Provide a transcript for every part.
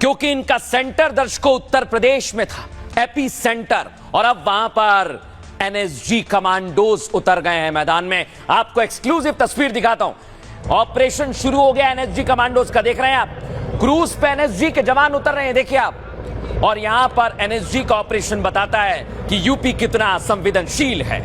क्योंकि इनका सेंटर दर्शकों उत्तर प्रदेश में था, एपी सेंटर, और अब वहां पर एनएसजी कमांडोज उतर गए हैं मैदान में। आपको एक्सक्लूसिव तस्वीर दिखाता हूं। ऑपरेशन शुरू हो गया एनएसजी कमांडोज का, देख रहे हैं आप। क्रूज पे एनएसजी के जवान उतर रहे हैं, देखिए आप। और यहां पर एनएसजी का ऑपरेशन बताता है कि यूपी कितना संवेदनशील है।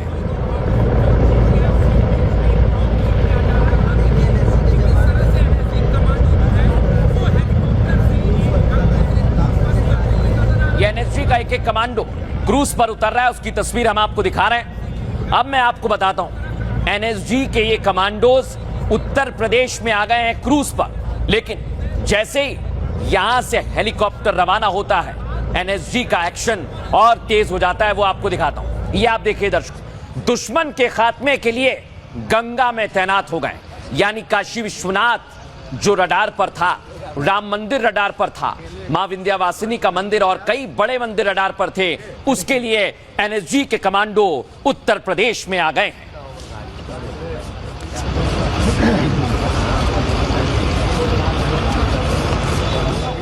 एनएसजी का एक कमांडो क्रूज पर उतर रहा है, उसकी तस्वीर हम आपको दिखा रहे हैं। अब मैं आपको बताता हूं, एनएसजी के ये कमांडोज उत्तर प्रदेश में आ गए हैं क्रूज पर, लेकिन जैसे ही यहां से हेलीकॉप्टर रवाना होता है, एनएसजी का एक्शन और तेज हो जाता है। वो आपको दिखाता हूं। ये आप देखिए दर्शकों, दुश्मन के खात्मे के लिए गंगा में तैनात हो गए। यानी काशी विश्वनाथ जो रडार पर था, राम मंदिर रडार पर था, मां विंध्यावासिनी का मंदिर और कई बड़े मंदिर रडार पर थे, उसके लिए एनएसजी के कमांडो उत्तर प्रदेश में आ गए हैं।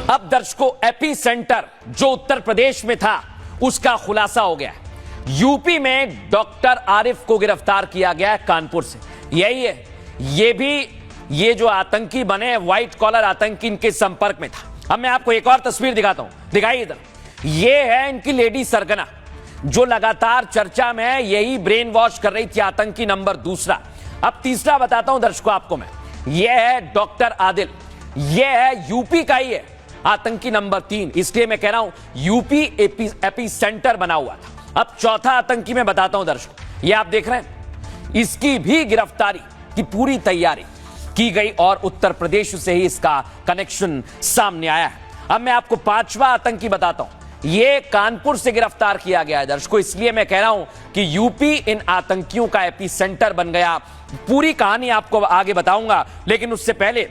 अब दर्शकों, एपी सेंटर जो उत्तर प्रदेश में था उसका खुलासा हो गया है। यूपी में डॉक्टर आरिफ को गिरफ्तार किया गया है कानपुर से। यही है, ये जो आतंकी बने, व्हाइट कॉलर आतंकी इनके संपर्क में था। अब मैं आपको एक और तस्वीर दिखाता हूं, दिखाइए इधर। ये है इनकी लेडी सरगना जो लगातार चर्चा में है, यही ब्रेन वॉश कर रही थी आतंकी नंबर दूसरा। अब तीसरा बताता हूं दर्शकों आपको मैं, ये है डॉक्टर आदिल, ये है यूपी का ही है आतंकी नंबर 3, इसलिए मैं कह रहा हूं यूपी एपी सेंटर बना हुआ था। अब चौथा आतंकी मैं बताता हूं दर्शकों, ये आप देख रहे हैं, इसकी भी गिरफ्तारी की पूरी तैयारी की गई और उत्तर प्रदेश से ही इसका कनेक्शन सामने आया है। अब मैं आपको पांचवा आतंकी बताता हूं, यह कानपुर से गिरफ्तार किया गया है दर्शकों, इसलिए मैं कह रहा हूं कि यूपी इन आतंकियों का एपी सेंटर बन गया। पूरी कहानी आपको आगे बताऊंगा, लेकिन उससे पहले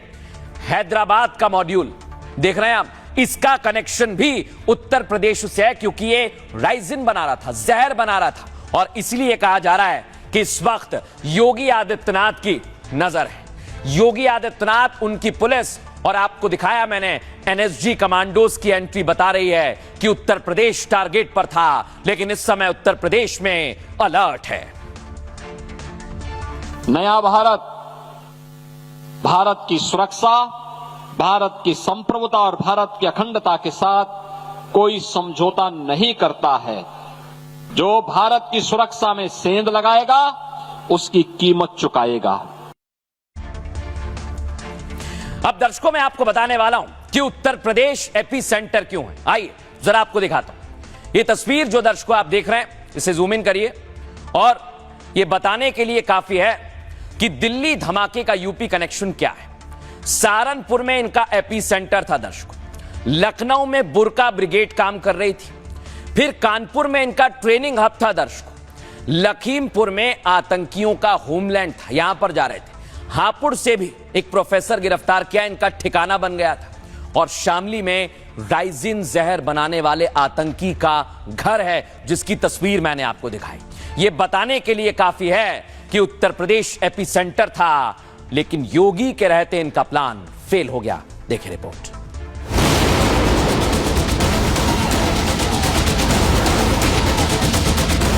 हैदराबाद का मॉड्यूल देख रहे हैं आप, इसका कनेक्शन भी उत्तर प्रदेश से है, क्योंकि ये राइजिन बना रहा था, जहर बना रहा था, और इसलिए कहा जा रहा है कि इस वक्त योगी आदित्यनाथ की नजर है। योगी आदित्यनाथ, उनकी पुलिस, और आपको दिखाया मैंने एनएसजी कमांडोज की एंट्री बता रही है कि उत्तर प्रदेश टारगेट पर था, लेकिन इस समय उत्तर प्रदेश में अलर्ट है। नया भारत, भारत की सुरक्षा, भारत की संप्रभुता और भारत की अखंडता के साथ कोई समझौता नहीं करता है। जो भारत की सुरक्षा में सेंध लगाएगा उसकी कीमत चुकाएगा। अब दर्शकों मैं आपको बताने वाला हूं कि उत्तर प्रदेश एपी सेंटर क्यों है। आइए जरा आपको दिखाता हूं। ये तस्वीर जो दर्शकों आप देख रहे हैं, इसे जूम इन करिए, और ये बताने के लिए काफी है कि दिल्ली धमाके का यूपी कनेक्शन क्या है। सहारनपुर में इनका एपी सेंटर था दर्शकों, लखनऊ में बुरका ब्रिगेड काम कर रही थी, फिर कानपुर में इनका ट्रेनिंग हब था दर्शकों, लखीमपुर में आतंकियों का होमलैंड था, यहां पर जा रहे थे, हापुड़ से भी एक प्रोफेसर गिरफ्तार किया, इनका ठिकाना बन गया था, और शामली में राइजिन जहर बनाने वाले आतंकी का घर है, जिसकी तस्वीर मैंने आपको दिखाई। यह बताने के लिए काफी है कि उत्तर प्रदेश एपी सेंटर था, लेकिन योगी के रहते इनका प्लान फेल हो गया। देखिए रिपोर्ट।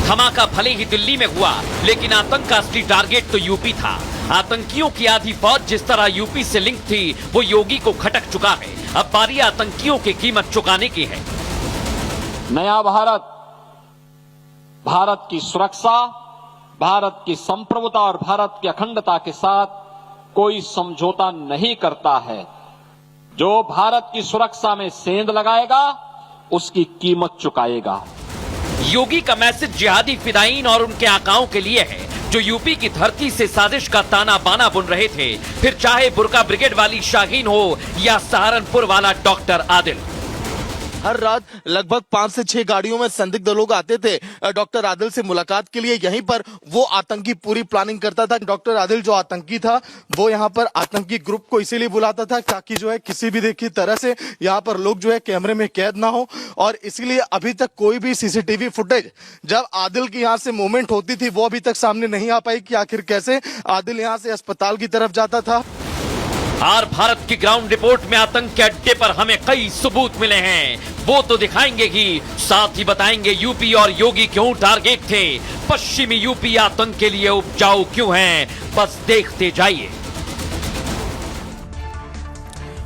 धमाका भले ही दिल्ली में हुआ, लेकिन आतंक का असली टारगेट तो यूपी था। आतंकियों की आधी फौज जिस तरह यूपी से लिंक थी, वो योगी को खटक चुका है। अब बारी आतंकियों की कीमत चुकाने की है। नया भारत, भारत की सुरक्षा, भारत की संप्रभुता और भारत की अखंडता के साथ कोई समझौता नहीं करता है। जो भारत की सुरक्षा में सेंध लगाएगा उसकी कीमत चुकाएगा। योगी का मैसेज जिहादी फिदायीन और उनके आकाओं के लिए है, जो यूपी की धरती से साजिश का ताना बाना बुन रहे थे, फिर चाहे बुरका ब्रिगेड वाली शाहीन हो या सहारनपुर वाला डॉक्टर आदिल। हर रात लगभग 5 से 6 गाड़ियों में संदिग्ध लोग आते थे डॉक्टर आदिल से मुलाकात के लिए। यहीं पर वो आतंकी पूरी प्लानिंग करता था। डॉक्टर आदिल जो आतंकी था, वो यहाँ पर आतंकी ग्रुप को इसीलिए बुलाता था ताकि जो है किसी भी देखी तरह से यहाँ पर लोग जो है कैमरे में कैद ना हो, और इसीलिए अभी तक कोई भी सीसीटीवी फुटेज जब आदिल की यहाँ से मूवमेंट होती थी वो अभी तक सामने नहीं आ पाई कि आखिर कैसे आदिल यहाँ से अस्पताल की तरफ जाता था। और भारत की ग्राउंड रिपोर्ट में आतंक के अड्डे पर हमें कई सबूत मिले हैं, वो तो दिखाएंगे ही, साथ ही बताएंगे यूपी और योगी क्यों टारगेट थे, पश्चिमी यूपी आतंक के लिए उपजाऊ क्यों है, बस देखते जाइए।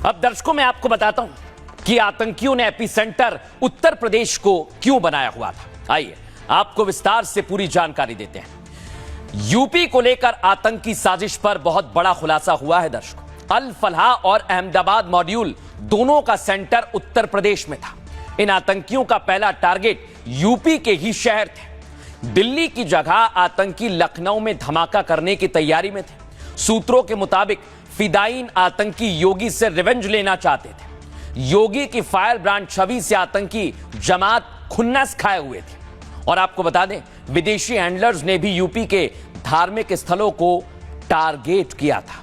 अब दर्शकों मैं आपको बताता हूं कि आतंकियों ने एपीसेंटर उत्तर प्रदेश को क्यों बनाया हुआ था। आइए आपको विस्तार से पूरी जानकारी देते हैं। यूपी को लेकर आतंकी साजिश पर बहुत बड़ा खुलासा हुआ है दर्शकों। अल फलाह और अहमदाबाद मॉड्यूल दोनों का सेंटर उत्तर प्रदेश में था। इन आतंकियों का पहला टारगेट यूपी के ही शहर थे। दिल्ली की जगह आतंकी लखनऊ में धमाका करने की तैयारी में थे। सूत्रों के मुताबिक फिदायीन आतंकी योगी से रिवेंज लेना चाहते थे। योगी की फायर ब्रांड छवि से आतंकी जमात खुन्नस खाए हुए थे। और आपको बता दें, विदेशी हैंडलर्स ने भी यूपी के धार्मिक स्थलों को टारगेट किया था।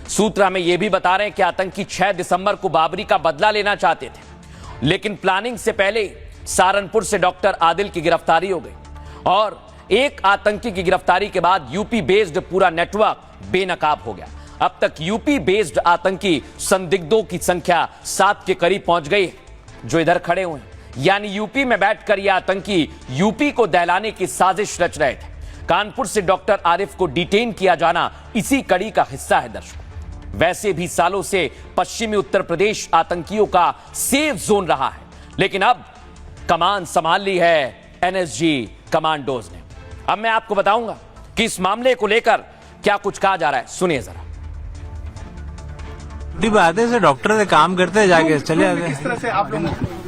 सूत्र हमें यह भी बता रहे हैं कि आतंकी 6 दिसंबर को बाबरी का बदला लेना चाहते थे, लेकिन प्लानिंग से पहले सहारनपुर से डॉक्टर आदिल की गिरफ्तारी हो गई और एक आतंकी की गिरफ्तारी के बाद यूपी बेस्ड पूरा नेटवर्क बेनकाब हो गया। अब तक यूपी बेस्ड आतंकी संदिग्धों की संख्या 7 के करीब पहुंच गई है, जो इधर खड़े हुए हैं। यानी यूपी में बैठकर यह आतंकी यूपी को दहलाने की साजिश रच रहे थे। कानपुर से डॉक्टर आरिफ को डिटेन किया जाना इसी कड़ी का हिस्सा है दर्शकों। वैसे भी सालों से पश्चिमी उत्तर प्रदेश आतंकियों का सेफ जोन रहा है, लेकिन अब कमान संभाल ली है एनएसजी कमांडोज ने। अब मैं आपको बताऊंगा कि इस मामले को लेकर क्या कुछ कहा जा रहा है, सुनिए जरा। बात है, डॉक्टर से काम करते हैं, जाके चले आते हैं। किस तरह से आप लोग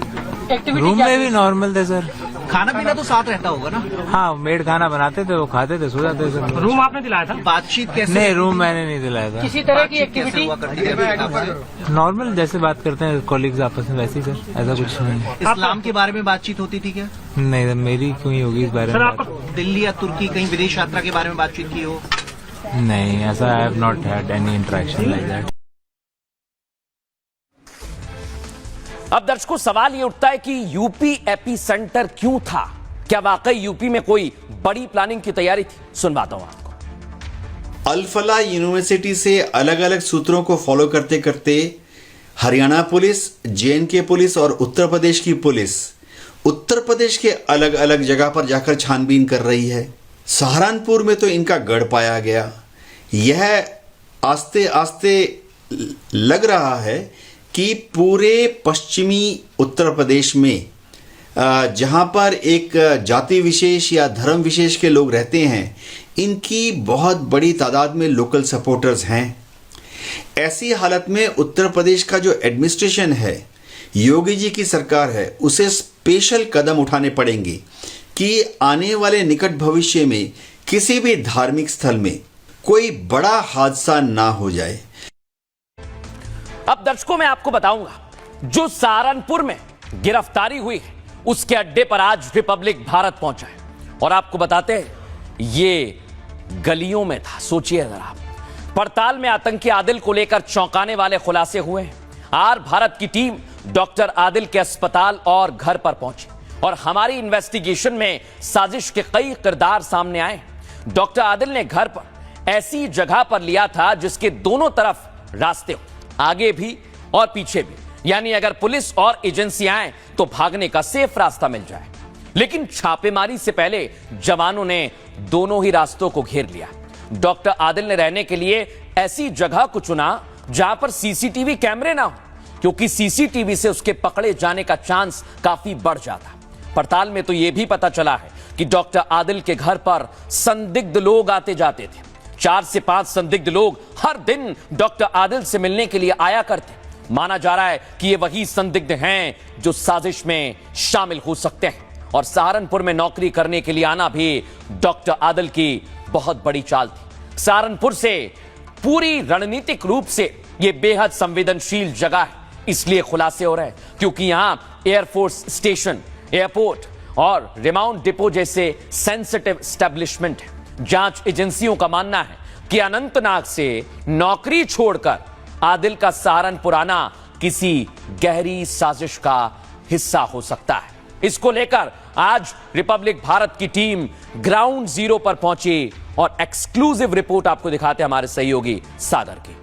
रूम में भी नॉर्मल थे सर। खाना पीना तो साथ रहता होगा ना? हाँ, मेड खाना बनाते थे, वो खाते थे, सो जाते थे सर। रूम आपने दिलाया था? बातचीत कैसे? नहीं, रूम मैंने नहीं दिलाया था। किसी तरह की एक्टिविटी हुआ करती है? नॉर्मल जैसे बात करते हैं कॉलीग्स आपस में, वैसे ही सर, ऐसा कुछ नहीं। इस्लाम के बारे में बातचीत होती थी क्या? नहीं, मेरी क्यों ही होगी इस बारे में। दिल्ली या तुर्की कहीं विदेश यात्रा के बारे में बातचीत की हो? नहीं, ऐसा I have not had any interaction like that. अब दर्शकों सवाल यह उठता है कि यूपी एपीसेंटर क्यों था? क्या वाकई यूपी में कोई बड़ी प्लानिंग की तैयारी थी? सुनवाता हूं आपको। अल फलाह यूनिवर्सिटी से अलग अलग सूत्रों को फॉलो करते करते हरियाणा पुलिस, जेएनके पुलिस और उत्तर प्रदेश की पुलिस उत्तर प्रदेश के अलग अलग जगह पर जाकर छानबीन कर रही है। सहारनपुर में तो इनका गढ़ पाया गया। यह आस्ते आस्ते लग रहा है कि पूरे पश्चिमी उत्तर प्रदेश में जहाँ पर एक जाति विशेष या धर्म विशेष के लोग रहते हैं, इनकी बहुत बड़ी तादाद में लोकल सपोर्टर्स हैं। ऐसी हालत में उत्तर प्रदेश का जो एडमिनिस्ट्रेशन है, योगी जी की सरकार है, उसे स्पेशल कदम उठाने पड़ेंगे कि आने वाले निकट भविष्य में किसी भी धार्मिक स्थल में कोई बड़ा हादसा ना हो जाए। अब दर्शकों मैं आपको बताऊंगा, जो सहारनपुर में गिरफ्तारी हुई है उसके अड्डे पर आज रिपब्लिक भारत पहुंचा है और आपको बताते हैं ये गलियों में था। सोचिए जरा आप, पड़ताल में आतंकी आदिल को लेकर चौंकाने वाले खुलासे हुए हैं। आर भारत की टीम डॉक्टर आदिल के अस्पताल और घर पर पहुंची और हमारी इन्वेस्टिगेशन में साजिश के कई किरदार सामने आए। डॉक्टर आदिल ने घर पर ऐसी जगह पर लिया था जिसके दोनों तरफ रास्ते हो, आगे भी और पीछे भी, यानी अगर पुलिस और एजेंसियां आए तो भागने का सेफ रास्ता मिल जाए। लेकिन छापेमारी से पहले जवानों ने दोनों ही रास्तों को घेर लिया। डॉक्टर आदिल ने रहने के लिए ऐसी जगह को चुना जहां पर सीसीटीवी कैमरे ना हो, क्योंकि सीसीटीवी से उसके पकड़े जाने का चांस काफी बढ़ जाता। पड़ताल में तो यह भी पता चला है कि डॉक्टर आदिल के घर पर संदिग्ध लोग आते जाते थे। 4 से 5 संदिग्ध लोग हर दिन डॉक्टर आदिल से मिलने के लिए आया करते। माना जा रहा है कि ये वही संदिग्ध हैं जो साजिश में शामिल हो सकते हैं और सहारनपुर में नौकरी करने के लिए आना भी डॉक्टर आदिल की बहुत बड़ी चाल थी। सहारनपुर से पूरी रणनीतिक रूप से यह बेहद संवेदनशील जगह है, इसलिए खुलासे हो रहे हैं क्योंकि यहां एयरफोर्स स्टेशन, एयरपोर्ट और रिमाउंट डिपो जैसे सेंसिटिव एस्टेब्लिशमेंट है। जांच एजेंसियों का मानना है कि अनंतनाग से नौकरी छोड़कर आदिल का सहारनपुर आना किसी गहरी साजिश का हिस्सा हो सकता है। इसको लेकर आज रिपब्लिक भारत की टीम ग्राउंड जीरो पर पहुंची और एक्सक्लूसिव रिपोर्ट आपको दिखाते हैं हमारे सहयोगी सागर की।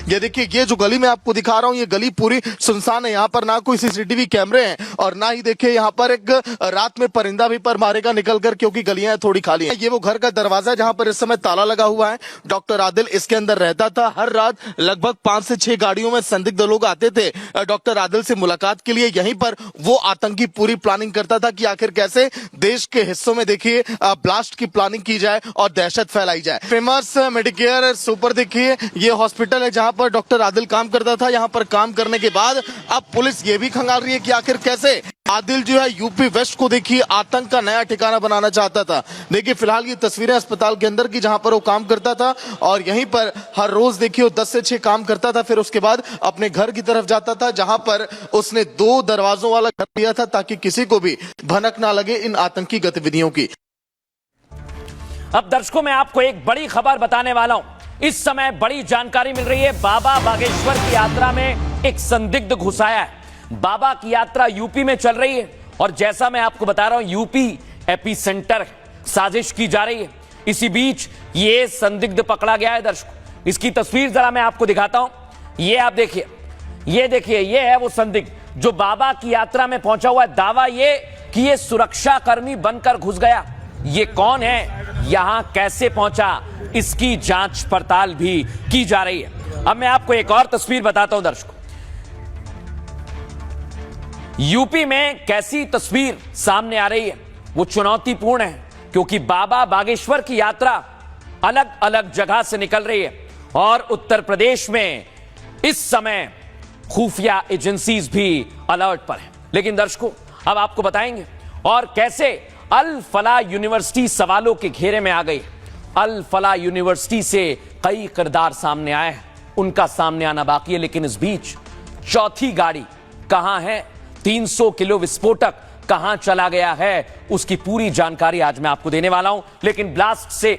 ये देखिए, ये जो गली मैं आपको दिखा रहा हूँ, ये गली पूरी सुनसान है। यहाँ पर ना कोई सीसीटीवी कैमरे हैं और ना ही देखिए यहाँ पर एक रात में परिंदा भी पर मारेगा निकल कर, क्योंकि गलियां थोड़ी खाली हैं। ये वो घर का दरवाजा जहाँ पर इस समय ताला लगा हुआ है। डॉक्टर आदिल इसके अंदर रहता था। हर रात लगभग 5 से 6 गाड़ियों में संदिग्ध लोग आते थे डॉक्टर आदिल से मुलाकात के लिए। यहीं पर वो आतंकी पूरी प्लानिंग करता था कि आखिर कैसे देश के हिस्सों में देखिए ब्लास्ट की प्लानिंग की जाए और दहशत फैलाई जाए। फेमस मेडिकेयर सुपर देखिए, ये हॉस्पिटल है जहां पर डॉक्टर आदिल काम करता था। यहां पर काम करने के बाद अब पुलिस ये भी खंगाल रही है कि आखिर कैसे आदिल जो है यूपी वेस्ट को देखिए आतंक का नया ठिकाना बनाना चाहता था। देखिए फिलहाल ये तस्वीरें अस्पताल के अंदर की जहां पर वो काम करता था और यहीं पर हर रोज देखिए वो 10 से 6 काम करता था। फिर उसके बाद अपने घर की तरफ जाता था जहां पर उसने 2 दरवाजों वाला घर लिया था ताकि किसी को भी भनक ना लगे इन आतंकी गतिविधियों की। अब दर्शकों, मैं आपको एक बड़ी खबर बताने वाला हूं। इस समय बड़ी जानकारी मिल रही है। बाबा बागेश्वर की यात्रा में एक संदिग्ध घुस आया है। बाबा की यात्रा यूपी में चल रही है और जैसा मैं आपको बता रहा हूं, यूपी एपी सेंटर साजिश की जा रही है। इसी बीच ये संदिग्ध पकड़ा गया है। दर्शकों, इसकी तस्वीर जरा मैं आपको दिखाता हूं। ये आप देखिए, ये देखिए, ये है वो संदिग्ध जो बाबा की यात्रा में पहुंचा हुआ है। दावा ये कि ये सुरक्षा कर्मी बनकर घुस गया। ये कौन है, यहां कैसे पहुंचा, इसकी जांच पड़ताल भी की जा रही है। अब मैं आपको एक और तस्वीर बताता हूं दर्शकों। यूपी में कैसी तस्वीर सामने आ रही है वो चुनौतीपूर्ण है, क्योंकि बाबा बागेश्वर की यात्रा अलग अलग जगह से निकल रही है और उत्तर प्रदेश में इस समय खुफिया एजेंसीज भी अलर्ट पर हैं। लेकिन दर्शकों, अब आपको बताएंगे और कैसे अल फला यूनिवर्सिटी सवालों के घेरे में आ गई। अल फला यूनिवर्सिटी से कई किरदार सामने आए हैं, उनका सामने आना बाकी है। लेकिन इस बीच चौथी गाड़ी कहां है, 300 किलो विस्फोटक कहां चला गया है, उसकी पूरी जानकारी आज मैं आपको देने वाला हूं। लेकिन ब्लास्ट से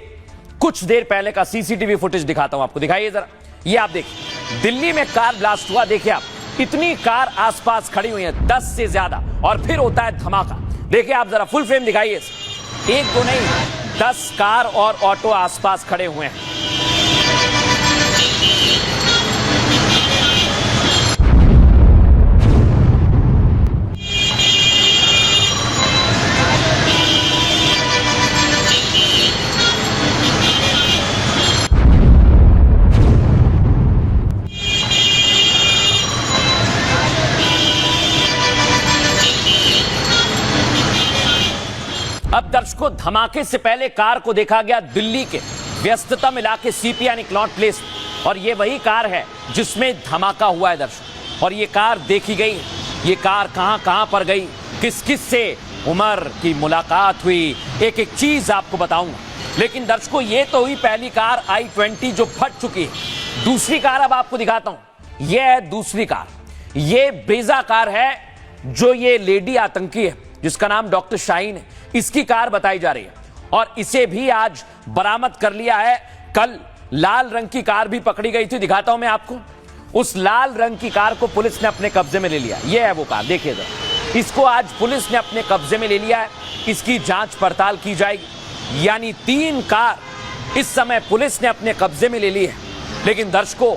कुछ देर पहले का सीसीटीवी फुटेज दिखाता हूं आपको। दिखाइए जरा, ये आप देखिए, दिल्ली में कार ब्लास्ट हुआ। देखिए आप, इतनी कार आसपास खड़ी हुई है, 10 से ज्यादा, और फिर होता है धमाका। देखिए आप जरा फुल फ्रेम दिखाइए। 1 2 नहीं, 10 कार और ऑटो आसपास खड़े हुए हैं। अब दर्शकों, धमाके से पहले कार को देखा गया दिल्ली के व्यस्ततम इलाके सीपी यानी क्लॉट प्लेस, और ये वही कार है जिसमें धमाका हुआ है दर्शकों। और ये कार देखी गई, ये कार कहां पर गई, किस किस से उमर की मुलाकात हुई, एक एक चीज आपको बताऊंगा। लेकिन दर्शकों, ये तो हुई पहली कार i20 जो फट चुकी है। दूसरी कार अब आपको दिखाता हूं। ये है दूसरी कार, ये ब्रेजा कार है जो ये लेडी आतंकी है जिसका नाम डॉक्टर शाहीन है, इसकी कार बताई जा रही है और इसे भी आज बरामद कर लिया है। कल लाल रंग की कार भी पकड़ी गई थी, दिखाता हूं मैं आपको। उस लाल रंग की कार को पुलिस ने अपने कब्जे में ले लिया। यह है वो कार, देखिए जरा, इसको आज पुलिस ने अपने कब्जे में ले लिया है। इसकी जांच पड़ताल की जाएगी। यानी 3 कार इस समय पुलिस ने अपने कब्जे में ले ली है। लेकिन दर्शकों,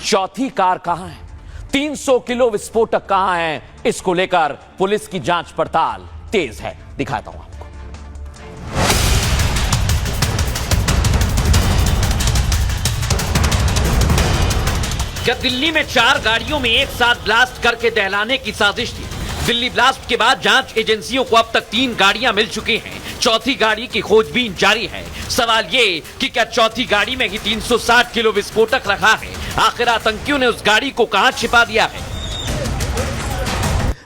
चौथी कार कहां है, 300 किलो विस्फोटक कहां है, इसको लेकर पुलिस की जांच पड़ताल तेज है। दिखाता हूं आपको। क्या दिल्ली में 4 गाड़ियों में एक साथ ब्लास्ट करके दहलाने की साजिश थी? दिल्ली ब्लास्ट के बाद जांच एजेंसियों को अब तक 3 गाड़ियां मिल चुकी हैं। चौथी गाड़ी की खोजबीन जारी है। सवाल ये कि क्या चौथी गाड़ी में ही 360 किलो विस्फोटक रखा है? आखिर आतंकियों ने उस गाड़ी को कहां छिपा दिया है?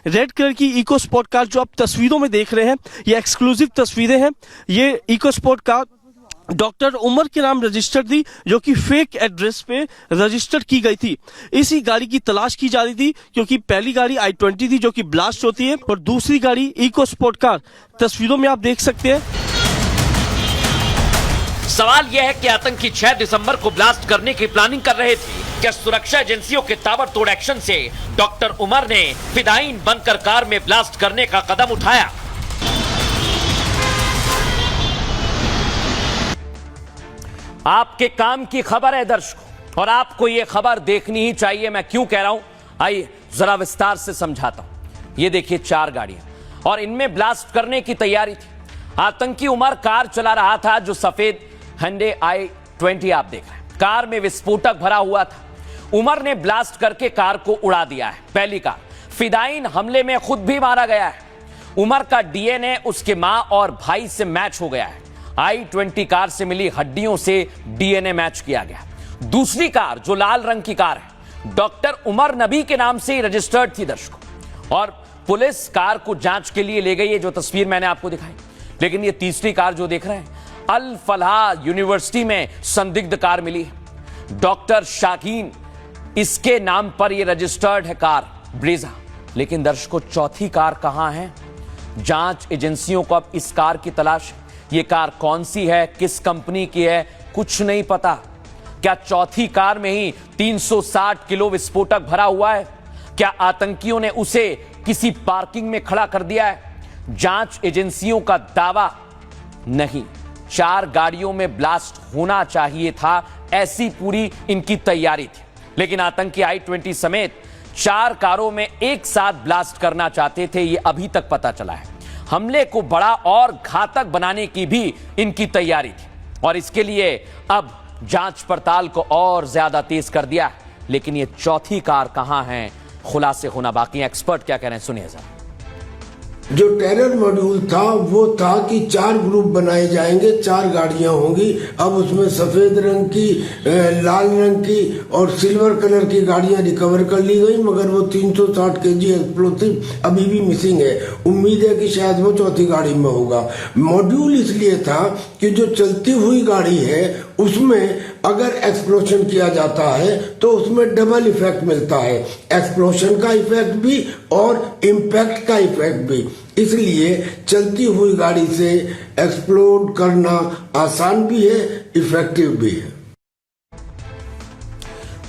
रेड कलर की इको स्पोर्ट कार जो आप तस्वीरों में देख रहे हैं, ये एक्सक्लूसिव तस्वीरें हैं। ये EcoSport car doctor Umar के नाम रजिस्टर्ड थी, जो कि फेक एड्रेस पे रजिस्टर्ड की गई थी। इसी गाड़ी की तलाश की जा रही थी, क्योंकि पहली गाड़ी i20 थी जो कि ब्लास्ट होती है, और दूसरी गाड़ी इको स्पोर्ट कार तस्वीरों में आप देख सकते हैं। सवाल यह है कि आतंकी 6 दिसंबर को ब्लास्ट करने की प्लानिंग कर रहे थे। क्या सुरक्षा एजेंसियों के ताबड़तोड़ एक्शन से डॉक्टर उमर ने फिदायीन बनकर कार में ब्लास्ट करने का कदम उठाया? आपके काम की खबर है दर्शकों, और आपको यह खबर देखनी ही चाहिए। मैं क्यों कह रहा हूं, आइए जरा विस्तार से समझाता हूं। ये देखिए 4 गाड़ियां और इनमें ब्लास्ट करने की तैयारी थी। आतंकी उमर कार चला रहा था, जो सफेद Hyundai i20 आप देख रहे हैं। कार में विस्फोटक भरा हुआ था। उमर ने ब्लास्ट करके कार को उड़ा दिया है। पहली कार। फिदाइन हमले में खुद भी मारा गया है। उमर का डीएनए उसके मां और भाई से मैच हो गया है। i20 कार से मिली हड्डियों से डीएनए मैच किया गया। दूसरी कार जो लाल रंग की कार है, डॉक्टर उमर नबी के नाम से रजिस्टर्ड थी दर्शकों, और पुलिस कार को जांच के लिए ले गई है, जो तस्वीर मैंने आपको दिखाई। लेकिन ये तीसरी कार जो देख रहे हैं, अल फलाह यूनिवर्सिटी में संदिग्ध कार मिली है। डॉक्टर शाहीन, इसके नाम पर यह रजिस्टर्ड है कार ब्रेजा। लेकिन दर्शकों, चौथी कार कहां है? जांच एजेंसियों को अब इस कार की तलाश है। यह कार कौन सी है, किस कंपनी की है, कुछ नहीं पता। क्या चौथी कार में ही 360 किलो विस्फोटक भरा हुआ है? क्या आतंकियों ने उसे किसी पार्किंग में खड़ा कर दिया है? जांच एजेंसियों का दावा, नहीं, 4 गाड़ियों में ब्लास्ट होना चाहिए था, ऐसी पूरी इनकी तैयारी थी। लेकिन आतंकी i20 समेत 4 कारों में एक साथ ब्लास्ट करना चाहते थे, यह अभी तक पता चला है। हमले को बड़ा और घातक बनाने की भी इनकी तैयारी थी, और इसके लिए अब जांच पड़ताल को और ज्यादा तेज कर दिया। लेकिन ये चौथी कार कहां है, खुलासे होना बाकी है। एक्सपर्ट क्या कह रहे हैं, सुनिए जरा। जो टेरर मॉड्यूल था वो था कि 4 ग्रुप बनाए जाएंगे, 4 गाड़ियां होंगी। अब उसमें सफेद रंग की, लाल रंग की और सिल्वर कलर की गाड़ियां रिकवर कर ली गई, मगर वो 360 केजी एक्सप्लोसिव अभी भी मिसिंग है। उम्मीद है कि शायद वो चौथी गाड़ी में होगा। मॉड्यूल इसलिए था कि जो चलती हुई गाड़ी है उसमें अगर एक्सप्लोशन किया जाता है तो उसमें डबल इफेक्ट मिलता है, एक्सप्लोशन का इफेक्ट भी और इम्पैक्ट का इफेक्ट भी। इसलिए चलती हुई गाड़ी से एक्सप्लोड करना आसान भी है, इफेक्टिव भी है।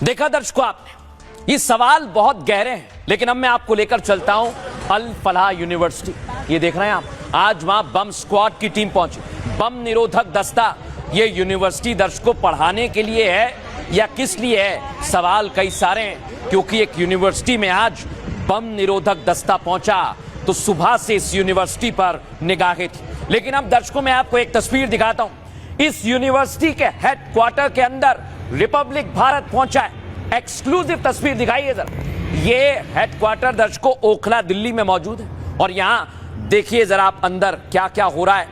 देखा दर्शकों आपने, ये सवाल बहुत गहरे हैं, लेकिन अब मैं आपको लेकर चलता हूं अल फलाह यूनिवर्सिटी। ये देख रहे हैं आप, आज वहां बम स्क्वाड की टीम पहुंची। बम निरोधक दस्ता ये यूनिवर्सिटी दर्शकों पढ़ाने के लिए है या किस लिए है? सवाल कई सारे हैं, क्योंकि एक यूनिवर्सिटी में आज बम निरोधक दस्ता पहुंचा तो सुबह से इस यूनिवर्सिटी पर निगाहें थी। लेकिन अब दर्शकों मैं आपको एक तस्वीर दिखाता हूं। इस यूनिवर्सिटी के हेडक्वार्टर के अंदर रिपब्लिक भारत पहुंचा है। एक्सक्लूसिव तस्वीर दिखाइए जरा। ये हेडक्वार्टर दर्शकों ओखला दिल्ली में मौजूद है, और यहां देखिए जरा आप अंदर क्या क्या हो रहा है,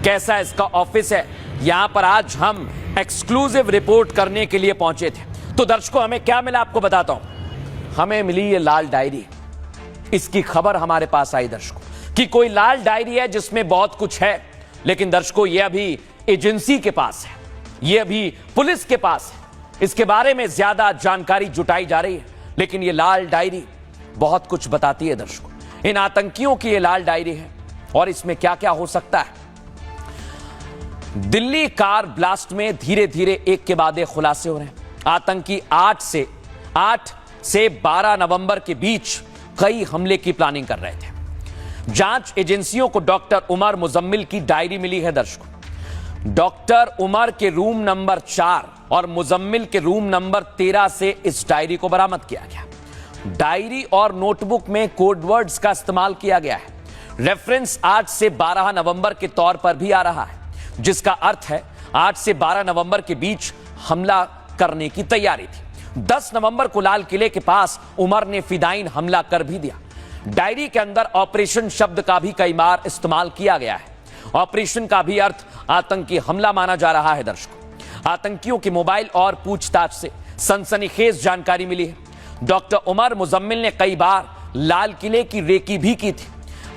कैसा इसका ऑफिस है। यहां पर आज हम एक्सक्लूसिव रिपोर्ट करने के लिए पहुंचे थे। तो दर्शकों हमें क्या मिला आपको बताता हूं। हमें मिली ये लाल डायरी, इसकी खबर हमारे पास आई दर्शकों कि कोई लाल डायरी है जिसमें बहुत कुछ है। लेकिन दर्शकों ये अभी एजेंसी के पास है, ये अभी पुलिस के पास है। इसके बारे में ज्यादा जानकारी जुटाई जा रही है, लेकिन ये लाल डायरी बहुत कुछ बताती है दर्शकों। इन आतंकियों की ये लाल डायरी है और इसमें क्या क्या हो सकता है। दिल्ली कार ब्लास्ट में धीरे धीरे एक के बाद एक खुलासे हो रहे हैं। आतंकी 8 से 12 नवंबर के बीच कई हमले की प्लानिंग कर रहे थे। जांच एजेंसियों को डॉक्टर उमर मुजम्मिल की डायरी मिली है दर्शकों। डॉक्टर उमर के रूम नंबर 4 और मुजम्मिल के रूम नंबर 13 से इस डायरी को बरामद किया गया। डायरी और नोटबुक में कोडवर्ड्स का इस्तेमाल किया गया है। रेफरेंस 8 से 12 नवंबर के तौर पर भी आ रहा है, जिसका अर्थ है 8 से 12 नवंबर के बीच हमला करने की तैयारी थी। 10 नवंबर को लाल किले के पास उमर ने फिदाइन हमला कर भी दिया। डायरी के अंदर ऑपरेशन शब्द का भी कई बार इस्तेमाल किया गया है। ऑपरेशन का भी अर्थ आतंकी हमला माना जा रहा है दर्शकों। आतंकियों के मोबाइल और पूछताछ से सनसनीखेज जानकारी मिली है। डॉक्टर उमर मुजम्मिल ने कई बार लाल किले की रेकी भी की थी।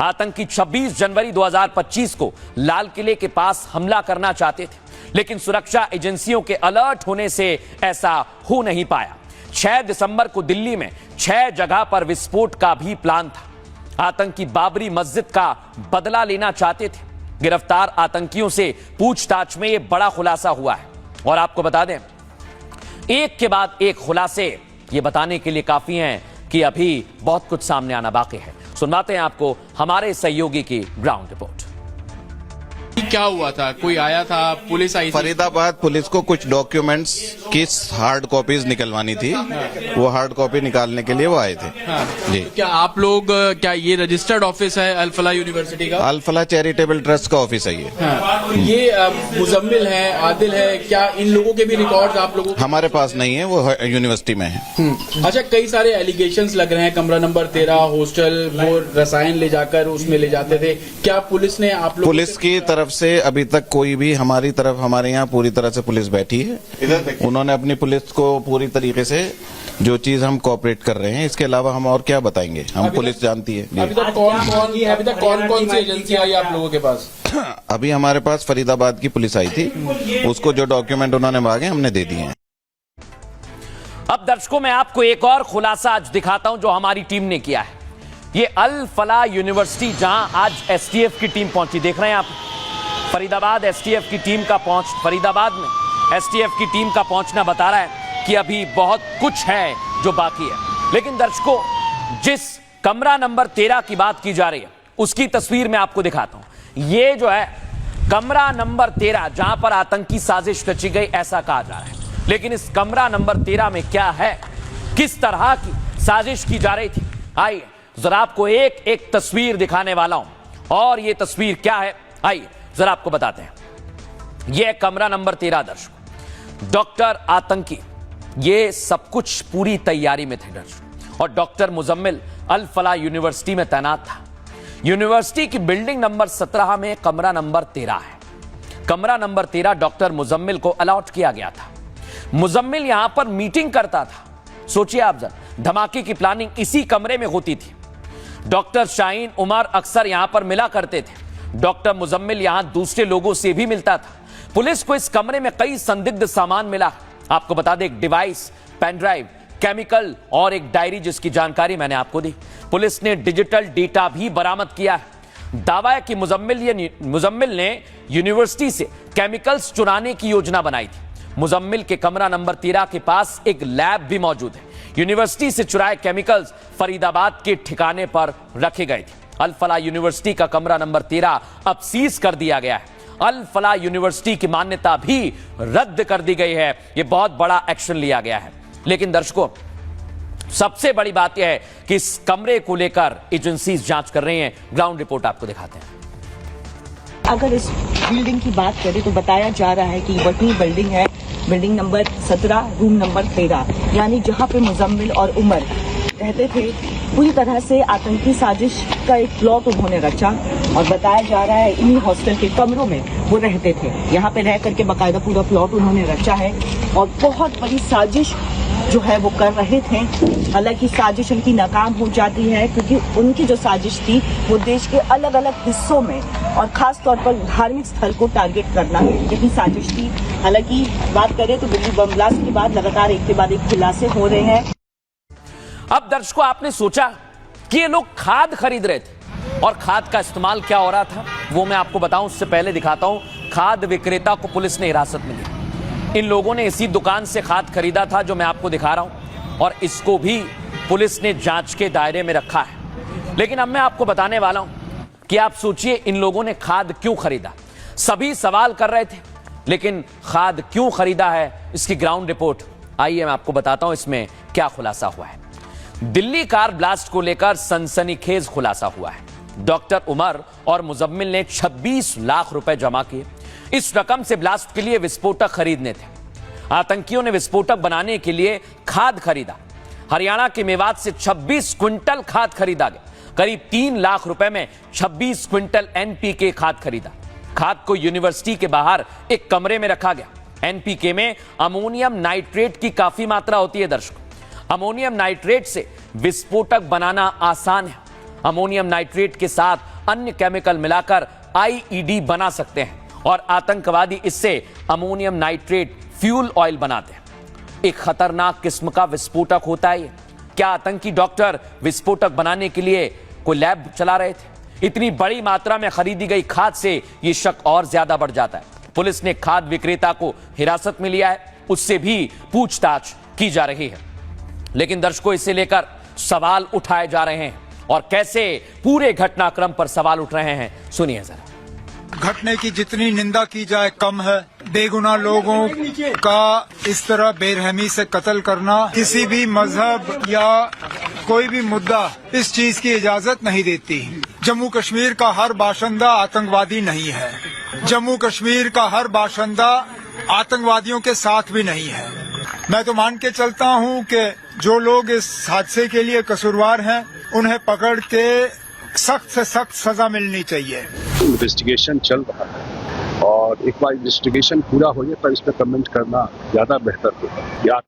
आतंकी 26 जनवरी 2025 को लाल किले के पास हमला करना चाहते थे, लेकिन सुरक्षा एजेंसियों के अलर्ट होने से ऐसा हो नहीं पाया। 6 दिसंबर को दिल्ली में 6 जगह पर विस्फोट का भी प्लान था। आतंकी बाबरी मस्जिद का बदला लेना चाहते थे। गिरफ्तार आतंकियों से पूछताछ में यह बड़ा खुलासा हुआ है। और आपको बता दें, एक के बाद एक खुलासे ये बताने के लिए काफी हैं कि अभी बहुत कुछ सामने आना बाकी है। सुनवाते हैं आपको हमारे सहयोगी की ग्राउंड रिपोर्ट। क्या हुआ था? कोई आया था, पुलिस आई थी? फरीदाबाद पुलिस को कुछ डॉक्यूमेंट्स की हार्ड कॉपीज निकलवानी थी, वो हार्ड कॉपी निकालने के लिए वो आए थे। जी। क्या आप लोग, क्या ये रजिस्टर्ड ऑफिस है अल फलाह यूनिवर्सिटी का? अल फलाह चैरिटेबल ट्रस्ट का ऑफिस है ये। ये मुजम्मिल है, आदिल है, क्या इन लोगों के भी रिकॉर्ड आप लोगों? हमारे पास नहीं है, वो यूनिवर्सिटी में है। अच्छा, कई सारे एलिगेशंस लग रहे हैं, कमरा नंबर 13 हॉस्टल, वो रसायन ले जाकर उसमें ले जाते थे। क्या पुलिस ने आप लोग? पुलिस की तरफ से अभी तक कोई भी हमारी तरफ, हमारे यहाँ पूरी तरह से पुलिस बैठी है। उन्होंने अपनी पुलिस को पूरी तरीके से जो चीज हम कोऑपरेट कर रहे हैं, इसके अलावा हम और क्या बताएंगे, हम पुलिस जानती है। अभी तक कौन कौन सी एजेंसी आई आप लोगों के पास? अभी हमारे पास फरीदाबाद की पुलिस आई थी, उसको जो डॉक्यूमेंट उन्होंने मांगे हमने दे दिए हैं। अब दर्शकों मैं आपको एक और खुलासा आज दिखाता हूं जो हमारी टीम ने किया है। ये अल फलाह यूनिवर्सिटी जहां आज एसटीएफ की टीम पहुंची, देख रहे हैं आप, फरीदाबाद एसटीएफ की टीम का फरीदाबाद में एसटीएफ की टीम का पहुंचना बता रहा है कि अभी बहुत कुछ है जो बाकी है। लेकिन दर्शकों, जिस कमरा नंबर 13 की बात की जा रही है उसकी तस्वीर मैं आपको दिखाता हूं। ये जो है कमरा नंबर 13 जहां पर आतंकी साजिश रची गई ऐसा कहा जा रहा है। लेकिन इस कमरा नंबर 13 में क्या है, किस तरह की साजिश की जा रही थी, आइए जरा आपको एक एक तस्वीर दिखाने वाला हूं। और ये तस्वीर क्या है, आइए जरा आपको बताते हैं। यह कमरा नंबर 13 दर्शकों, डॉक्टर आतंकी, ये सब कुछ पूरी तैयारी में थे दर्शकों। और डॉक्टर मुजम्मिल अल फलाह यूनिवर्सिटी में तैनात था। यूनिवर्सिटी की बिल्डिंग नंबर 17 में कमरा नंबर 13 है। कमरा नंबर 13 डॉक्टर मुजम्मिल को अलॉट किया गया था। मुजम्मिल यहां पर मीटिंग करता था। सोचिए आप जरा, धमाके की प्लानिंग इसी कमरे में होती थी। डॉक्टर शाहीन उमर अक्सर यहां पर मिला करते थे। डॉक्टर मुजम्मिल यहां दूसरे लोगों से भी मिलता था। पुलिस को इस कमरे में कई संदिग्ध सामान मिला। आपको बता दें, एक डिवाइस, पेन ड्राइव, केमिकल और एक डायरी जिसकी जानकारी मैंने आपको दी। पुलिस ने डिजिटल डेटा भी बरामद किया है। दावा है कि मुजम्मिल ने यूनिवर्सिटी से केमिकल्स चुराने की योजना बनाई थी। मुजम्मिल के कमरा नंबर 13 के पास एक लैब भी मौजूद है। यूनिवर्सिटी से चुराए केमिकल्स फरीदाबाद के ठिकाने पर रखे गए थे। अल फलाह यूनिवर्सिटी का कमरा नंबर 13 अब सीज कर दिया गया है। अल फलाह यूनिवर्सिटी की मान्यता भी रद्द कर दी गई है। यह बहुत बड़ा एक्शन लिया गया है। लेकिन दर्शकों, सबसे बड़ी बात यह है कि इस कमरे को लेकर एजेंसीज जांच कर रही हैं। ग्राउंड रिपोर्ट आपको दिखाते हैं। अगर इस बिल्डिंग की बात करें तो बताया जा रहा है कि वही बिल्डिंग है, बिल्डिंग नंबर 17 रूम नंबर 13, यानी जहां पे मुजम्मिल और उमर रहते थे। पूरी तरह से आतंकी साजिश का एक प्लॉट उन्होंने रचा और बताया जा रहा है इन्हीं हॉस्टल के कमरों में वो रहते थे। यहाँ पे रह करके बाकायदा पूरा प्लॉट उन्होंने रचा है और बहुत बड़ी साजिश जो है वो कर रहे थे। हालांकि साजिश उनकी नाकाम हो जाती है क्योंकि उनकी जो साजिश थी वो देश के अलग अलग हिस्सों में और खास तौर पर धार्मिक स्थल को टारगेट करना यही साजिश थी। हालांकि बात करें तो दिल्ली बम ब्लास्ट के बाद लगातार एक के बाद एक खुलासे हो रहे हैं। अब दर्शकों, आपने सोचा कि ये लोग खाद खरीद रहे थे और खाद का इस्तेमाल क्या हो रहा था वो मैं आपको बताऊं। उससे पहले दिखाता हूं, खाद विक्रेता को पुलिस ने हिरासत में लिया। इन लोगों ने इसी दुकान से खाद खरीदा था जो मैं आपको दिखा रहा हूं और इसको भी पुलिस ने जांच के दायरे में रखा है। लेकिन अब मैं आपको बताने वाला हूं कि आप सोचिए इन लोगों ने खाद क्यों खरीदा। सभी सवाल कर रहे थे, लेकिन खाद क्यों खरीदा है इसकी ग्राउंड रिपोर्ट आइए मैं आपको बताता हूं इसमें क्या खुलासा हुआ है। दिल्ली कार ब्लास्ट को लेकर सनसनीखेज खुलासा हुआ है। डॉक्टर उमर और मुजम्मिल ने 26 लाख रुपए जमा किए। इस रकम से ब्लास्ट के लिए विस्फोटक खरीदने थे। आतंकियों ने विस्फोटक बनाने के लिए खाद खरीदा। हरियाणा के मेवात से 26 क्विंटल खाद खरीदा गया। करीब 3 लाख रुपए में 26 क्विंटल एनपीके खाद खरीदा। खाद को यूनिवर्सिटी के बाहर एक कमरे में रखा गया। एनपीके में अमोनियम नाइट्रेट की काफी मात्रा होती है दर्शकों। अमोनियम नाइट्रेट से विस्फोटक बनाना आसान है। अमोनियम नाइट्रेट के साथ अन्य केमिकल मिलाकर आईईडी बना सकते हैं और आतंकवादी इससे अमोनियम नाइट्रेट फ्यूल ऑयल बनाते हैं। एक खतरनाक किस्म का विस्फोटक होता है ये। क्या आतंकी डॉक्टर विस्फोटक बनाने के लिए कोई लैब चला रहे थे? इतनी बड़ी मात्रा में खरीदी गई खाद से यह शक और ज्यादा बढ़ जाता है। पुलिस ने खाद विक्रेता को हिरासत में लिया है, उससे भी पूछताछ की जा रही है। लेकिन दर्शकों, इसे लेकर सवाल उठाए जा रहे हैं और कैसे पूरे घटनाक्रम पर सवाल उठ रहे हैं, सुनिए जरा। घटने की जितनी निंदा की जाए कम है। बेगुनाह लोगों का इस तरह बेरहमी से कत्ल करना किसी भी मजहब या कोई भी मुद्दा इस चीज की इजाजत नहीं देती। जम्मू कश्मीर का हर बाशिंदा आतंकवादी नहीं है। जम्मू कश्मीर का हर बाशिंदा आतंकवादियों के साथ भी नहीं है। मैं तो मान के चलता हूं कि जो लोग इस हादसे के लिए कसूरवार हैं उन्हें पकड़ के सख्त से सख्त सजा मिलनी चाहिए। इन्वेस्टिगेशन चल रहा है और एक बार इन्वेस्टिगेशन पूरा हो जाए तब इस पर कमेंट करना ज्यादा बेहतर होगा।